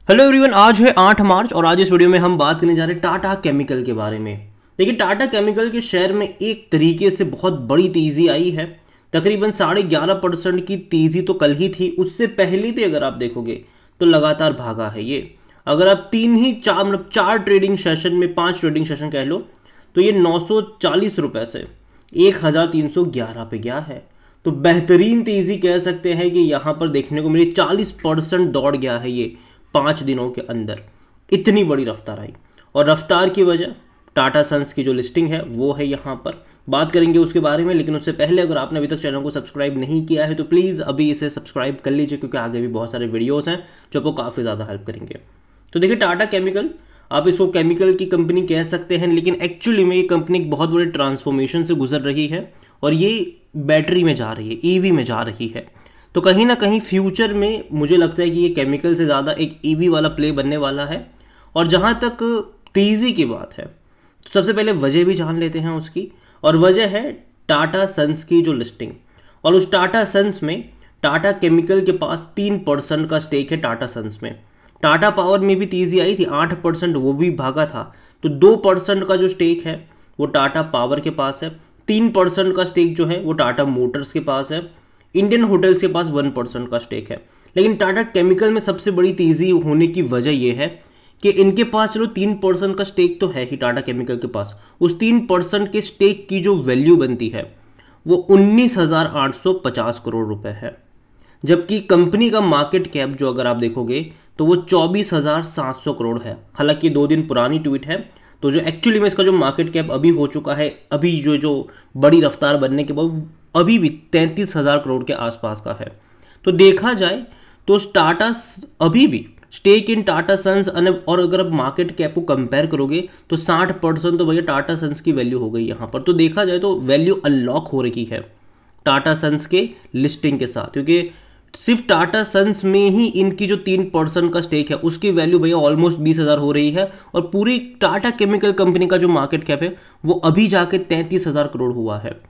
Hello everyone, आज है 8 मार्च और आज इस वीडियो में हम बात करने जा रहे हैं टाटा केमिकल के बारे में। देखिए, टाटा केमिकल के शेयर में एक तरीके से बहुत बड़ी तेज़ी आई है। तकरीबन 11.5% की तेज़ी तो कल ही थी, उससे पहले भी अगर आप देखोगे तो लगातार भागा है ये। अगर आप चार ट्रेडिंग सेशन में 5 ट्रेडिंग सेशन कह लो तो ये 940 रुपये से 1311 पे गया है। तो बेहतरीन तेज़ी कह सकते हैं कि यहाँ पर देखने को मिली। 40% दौड़ गया है ये 5 दिनों के अंदर। इतनी बड़ी रफ्तार आई और रफ्तार की वजह टाटा सन्स की जो लिस्टिंग है वो है। यहाँ पर बात करेंगे उसके बारे में, लेकिन उससे पहले अगर आपने अभी तक चैनल को सब्सक्राइब नहीं किया है तो प्लीज़ अभी इसे सब्सक्राइब कर लीजिए, क्योंकि आगे भी बहुत सारे वीडियोस हैं जो आपको काफ़ी ज़्यादा हेल्प करेंगे। तो देखिए, टाटा केमिकल, आप इसको केमिकल की कंपनी कह सकते हैं, लेकिन एक्चुअली में ये कंपनी एक बहुत बड़े ट्रांसफॉर्मेशन से गुजर रही है और ये बैटरी में जा रही है, ईवी में जा रही है। तो कहीं ना कहीं फ्यूचर में मुझे लगता है कि ये केमिकल से ज़्यादा एक ईवी वाला प्ले बनने वाला है। और जहाँ तक तेज़ी की बात है तो सबसे पहले वजह भी जान लेते हैं उसकी, और वजह है टाटा सन्स की जो लिस्टिंग। और उस टाटा सन्स में टाटा केमिकल के पास 3% का स्टेक है टाटा सन्स में। टाटा पावर में भी तेज़ी आई थी, 8%, वो भी भागा था। तो 2% का जो स्टेक है वो टाटा पावर के पास है। 3% का स्टेक जो है वो टाटा मोटर्स के पास है। इंडियन होटल्स के पास 1% का स्टेक है। लेकिन टाटा केमिकल में सबसे बड़ी तेज़ी होने की वजह यह है कि इनके पास चलो 3% का स्टेक तो है ही टाटा केमिकल के पास। उस 3% के स्टेक की जो वैल्यू बनती है वो 19,850 करोड़ रुपए है, जबकि कंपनी का मार्केट कैप जो अगर आप देखोगे तो वो 24,700 करोड़ है। हालांकि 2 दिन पुरानी ट्वीट है, तो जो एक्चुअली में इसका जो मार्केट कैप अभी हो चुका है, अभी जो बड़ी रफ्तार बनने के बाद अभी भी 33,000 करोड़ के आसपास का है। तो देखा जाए तो टाटा अभी भी स्टेक इन टाटा सन्स, और अगर आप मार्केट कैप को कंपेयर करोगे तो 60% तो भैया टाटा सन्स की वैल्यू हो गई यहाँ पर। तो देखा जाए तो वैल्यू अनलॉक हो रही है टाटा सन्स के लिस्टिंग के साथ, क्योंकि सिर्फ टाटा सन्स में ही इनकी जो 3% का स्टेक है उसकी वैल्यू भैया ऑलमोस्ट 20,000 हो रही है। और पूरी टाटा केमिकल कंपनी का जो मार्केट कैप है वो अभी जाके 33,000 करोड़ हुआ है।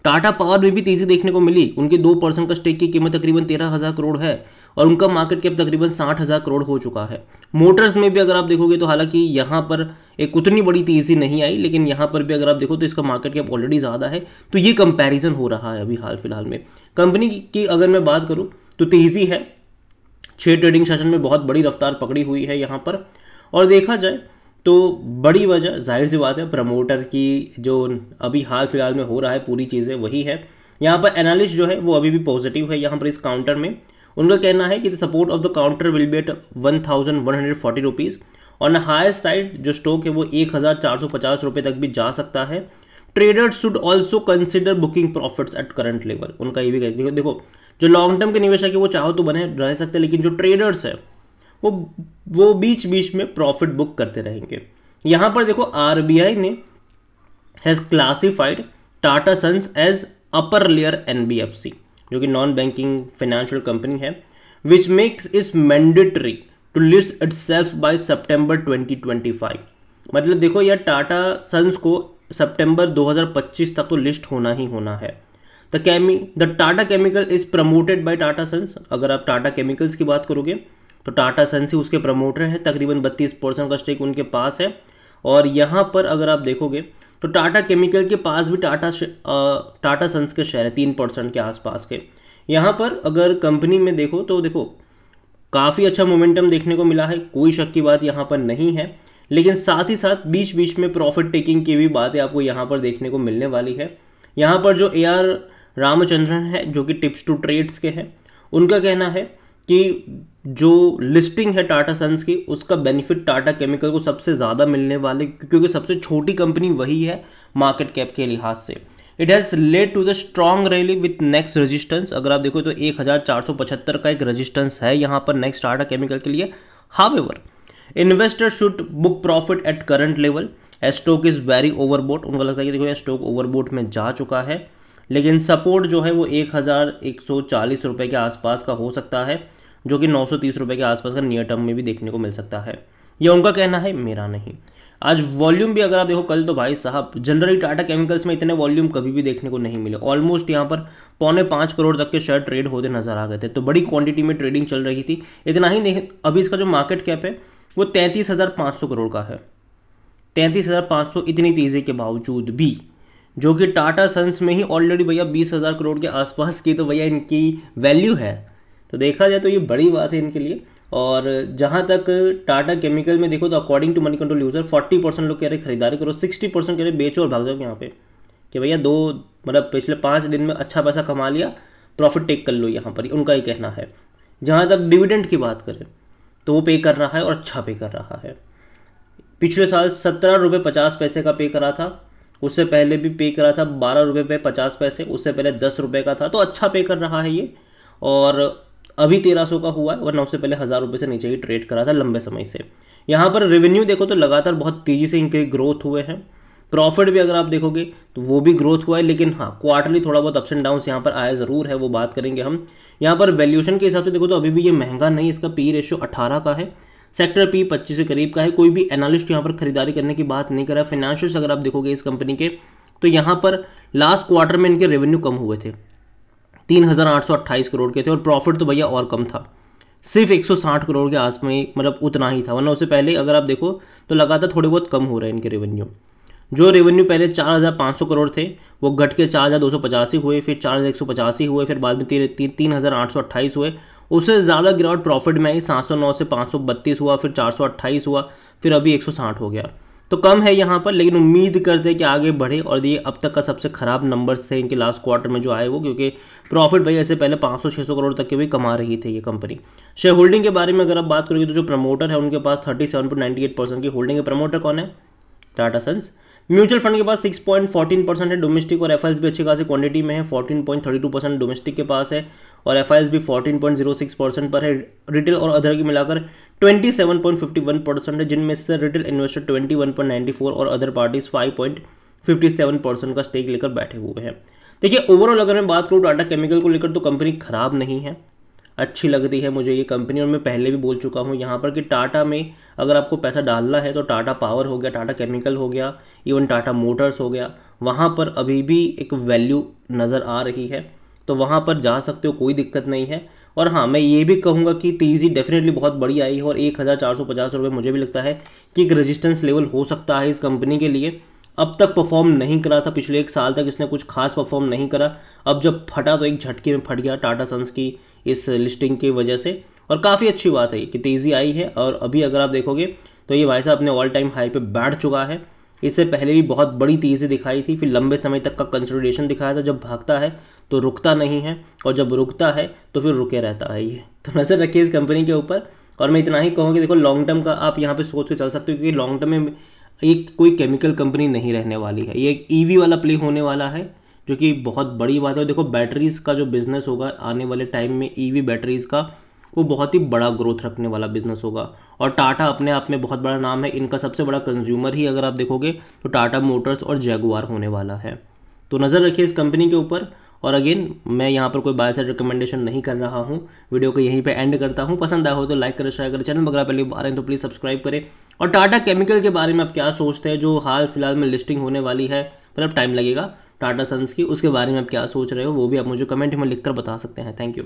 टाटा पावर में भी तेजी देखने को मिली। उनके 2% का स्टेक की कीमत तकरीबन 13,000 करोड़ है और उनका मार्केट कैप तकरीबन 60,000 करोड़ हो चुका है। मोटर्स में भी अगर आप देखोगे तो हालांकि यहाँ पर एक उतनी बड़ी तेजी नहीं आई, लेकिन यहाँ पर भी अगर आप देखो तो इसका मार्केट कैप ऑलरेडी ज़्यादा है। तो ये कंपैरिजन हो रहा है अभी हाल फिलहाल में। कंपनी की अगर मैं बात करूँ तो तेज़ी है, 6 ट्रेडिंग सेशन में बहुत बड़ी रफ्तार पकड़ी हुई है यहाँ पर। और देखा जाए तो बड़ी वजह जाहिर सी बात है प्रमोटर की जो अभी हाल फिलहाल में हो रहा है पूरी चीज़ें वही है। यहाँ पर एनालिस्ट जो है वो अभी भी पॉजिटिव है। यहाँ पर इस काउंटर में उनका कहना है कि the support of the counter will be at 1,140 rupees. On higher side जो स्टॉक है वो 1,450 रुपये तक भी जा सकता है। Traders should also consider booking profits at current level. उनका ये भी कहते हैं, देखो जो लॉन्ग टर्म के निवेशक है वो चाहो तो बने रह सकते हैं, लेकिन जो ट्रेडर्स है वो बीच बीच में प्रॉफिट बुक करते रहेंगे। यहां पर देखो आरबीआई ने has classified Tata Sons as upper layer NBFC, जो कि नॉन बैंकिंग फाइनेंशियल कंपनी है, which makes its mandatory to list itself by सितंबर 2025। मतलब देखो यार, टाटा सन्स को सितंबर 2025 तक तो लिस्ट होना ही होना है। The Tata chemical is promoted by Tata sons. अगर आप टाटा केमिकल्स की बात करोगे तो टाटा सन्स ही उसके प्रमोटर है, तकरीबन 32% का स्टेक उनके पास है। और यहाँ पर अगर आप देखोगे तो टाटा केमिकल के पास भी टाटा सन्स के शेयर है 3% के आसपास के। यहाँ पर अगर कंपनी में देखो तो देखो काफ़ी अच्छा मोमेंटम देखने को मिला है, कोई शक की बात यहाँ पर नहीं है। लेकिन साथ ही साथ बीच बीच में प्रॉफिट टेकिंग की भी बातें आपको यहाँ पर देखने को मिलने वाली है। यहाँ पर जो AR रामचंद्रन है, जो कि टिप्स टू ट्रेड्स के हैं, उनका कहना है कि जो लिस्टिंग है टाटा सन्स की उसका बेनिफिट टाटा केमिकल को सबसे ज़्यादा मिलने वाले, क्योंकि सबसे छोटी कंपनी वही है मार्केट कैप के लिहाज से। It has led to the strong rally with next resistance. अगर आप देखो तो 1,475 का एक रेजिस्टेंस है यहाँ पर नेक्स्ट टाटा केमिकल के लिए। However investor should book profit at current level as stock is very overbought. उनको लगता है कि देखो ये स्टॉक ओवरबोट में जा चुका है, लेकिन सपोर्ट जो है वो 1,140 रुपये के आसपास का हो सकता है, जो कि 930 रुपये के आसपास का नियर टर्म में भी देखने को मिल सकता है। यह उनका कहना है, मेरा नहीं। आज वॉल्यूम भी अगर आप देखो कल, तो भाई साहब जनरली टाटा केमिकल्स में इतने वॉल्यूम कभी भी देखने को नहीं मिले। ऑलमोस्ट यहाँ पर 4.25 करोड़ तक के शेयर ट्रेड होते नजर आ गए थे, तो बड़ी क्वांटिटी में ट्रेडिंग चल रही थी। इतना ही नहीं, अभी इसका जो मार्केट कैप है वो 33,500 करोड़ का है। 33,500 इतनी तेज़ी के बावजूद भी, जो कि टाटा सन्स में ही ऑलरेडी भैया 20,000 करोड़ के आसपास की तो भैया इनकी वैल्यू है। तो देखा जाए तो ये बड़ी बात है इनके लिए। और जहाँ तक टाटा केमिकल में देखो तो according to Moneycontrol user 40% लोग कह रहे खरीदारी करो, 60% कह रहे बेचो और भाग जाओ यहाँ पे, कि भैया मतलब पिछले 5 दिन में अच्छा पैसा कमा लिया, प्रॉफिट टेक कर लो यहाँ पर, उनका ही कहना है। जहाँ तक डिविडेंड की बात करें तो वो पे कर रहा है और अच्छा पे कर रहा है। पिछले साल 17 रुपये 50 पैसे का पे करा था, उससे पहले भी पे करा था 12 रुपये पे 50 पैसे, उससे पहले 10 रुपये का था, तो अच्छा पे कर रहा है ये। और अभी 1300 का हुआ है, वरना उससे पहले 1000 रुपये से नीचे ही ट्रेड करा था लंबे समय से। यहाँ पर रेवेन्यू देखो तो लगातार बहुत तेज़ी से इनके ग्रोथ हुए हैं। प्रॉफिट भी अगर आप देखोगे तो वो भी ग्रोथ हुआ है, लेकिन हाँ क्वार्टरली थोड़ा बहुत अप्स एंड डाउन्स यहाँ पर आया ज़रूर है, वो बात करेंगे हम। यहाँ पर वैल्यूएशन के हिसाब से देखो तो अभी भी ये महंगा नहीं, इसका पी रेशियो 18 का है, सेक्टर पी 25 के करीब का है। कोई भी एनालिस्ट यहाँ पर खरीदारी करने की बात नहीं कर रहा है। फाइनेंशियल्स अगर आप देखोगे इस कंपनी के, तो यहाँ पर लास्ट क्वार्टर में इनके रेवेन्यू कम हुए थे, 3,828 करोड़ के थे, और प्रॉफिट तो भैया और कम था, सिर्फ 160 करोड़ के आस में, मतलब उतना ही था। वरना उससे पहले अगर आप देखो तो लगातार थोड़े बहुत कम हो रहे हैं इनके रेवेन्यू। जो रेवेन्यू पहले 4,500 करोड़ थे वो घट के 4,285 हुए, फिर 4,185 हुए, फिर बाद में 3,828 हुए। उससे ज़्यादा गिरावट प्रॉफिट में आई, 709 से 532 हुआ, फिर 428 हुआ, फिर अभी 160 हो गया। तो कम है यहाँ पर, लेकिन उम्मीद करते हैं कि आगे बढ़े। और ये अब तक का सबसे ख़राब नंबर्स थे इनके लास्ट क्वार्टर में जो आए वो, क्योंकि प्रॉफिट भाई ऐसे पहले 500-600 करोड़ तक के भी कमा रही थी ये कंपनी। शेयर होल्डिंग के बारे में अगर आप बात करोगे तो जो प्रमोटर है उनके पास 37.98% की होल्डिंग है। प्रमोटर कौन है? टाटा सन्स। म्यूचुअल फंड के पास 6.14% है डोमेस्टिक, और एफआईएस भी अच्छी खासी क्वांटिटी में है, 14.32% डोमेस्टिक के पास है, और एफआईएस भी 14.06% पर है। रिटेल और अदर की मिलाकर 27.51% है, जिनमें से रिटेल इन्वेस्टर 21.94 और अदर पार्टीज 5.57% का स्टेक लेकर बैठे हुए हैं। देखिए ओवरऑल अगर मैं बात करूँ टाटा केमिकल को लेकर तो कंपनी खराब नहीं है, अच्छी लगती है मुझे ये कंपनी। और मैं पहले भी बोल चुका हूँ यहाँ पर कि टाटा में अगर आपको पैसा डालना है तो टाटा पावर हो गया, टाटा केमिकल हो गया, इवन टाटा मोटर्स हो गया, वहाँ पर अभी भी एक वैल्यू नज़र आ रही है, तो वहाँ पर जा सकते हो, कोई दिक्कत नहीं है। और हाँ मैं ये भी कहूँगा कि तेज़ी डेफिनेटली बहुत बड़ी आई है, और 1,450 रुपये मुझे भी लगता है कि एक रेजिस्टेंस लेवल हो सकता है इस कंपनी के लिए। अब तक परफॉर्म नहीं करा था, पिछले 1 साल तक इसने कुछ खास परफॉर्म नहीं करा, अब जब फटा तो एक झटके में फट गया टाटा सन्स की इस लिस्टिंग की वजह से। और काफ़ी अच्छी बात है कि तेज़ी आई है, और अभी अगर आप देखोगे तो ये भाई साहब अपने ऑल टाइम हाई पे बैठ चुका है। इससे पहले भी बहुत बड़ी तेज़ी दिखाई थी, फिर लंबे समय तक का कंसोलिडेशन दिखाया था। जब भागता है तो रुकता नहीं है, और जब रुकता है तो फिर रुके रहता है ये। तो नज़र रखिए इस कंपनी के ऊपर। और मैं इतना ही कहूँगी, देखो लॉन्ग टर्म का आप यहाँ पे सोच के चल सकते हो, क्योंकि लॉन्ग टर्म में एक कोई केमिकल कंपनी नहीं रहने वाली है, ये एक ईवी वाला प्ले होने वाला है, जो कि बहुत बड़ी बात है। देखो बैटरीज़ का जो बिज़नेस होगा आने वाले टाइम में, ईवी बैटरीज़ का, वो बहुत ही बड़ा ग्रोथ रखने वाला बिजनेस होगा। और टाटा अपने आप में बहुत बड़ा नाम है, इनका सबसे बड़ा कंज्यूमर ही अगर आप देखोगे तो टाटा मोटर्स और जैगुआर होने वाला है। तो नज़र रखिए इस कंपनी के ऊपर। और अगेन मैं यहाँ पर कोई बाय साइड रिकमेंडेशन नहीं कर रहा हूँ। वीडियो को यहीं पे एंड करता हूँ। पसंद आया हो तो लाइक करें, शेयर करें, चैनल वगैरह पहले आ रहे हैं तो प्लीज़ सब्सक्राइब करें। और टाटा केमिकल के बारे में आप क्या सोचते हैं, जो हाल फिलहाल में लिस्टिंग होने वाली है, मतलब टाइम लगेगा टाटा सन्स की, उसके बारे में आप क्या सोच रहे हो वो भी आप मुझे कमेंट में लिखकर बता सकते हैं। Thank you.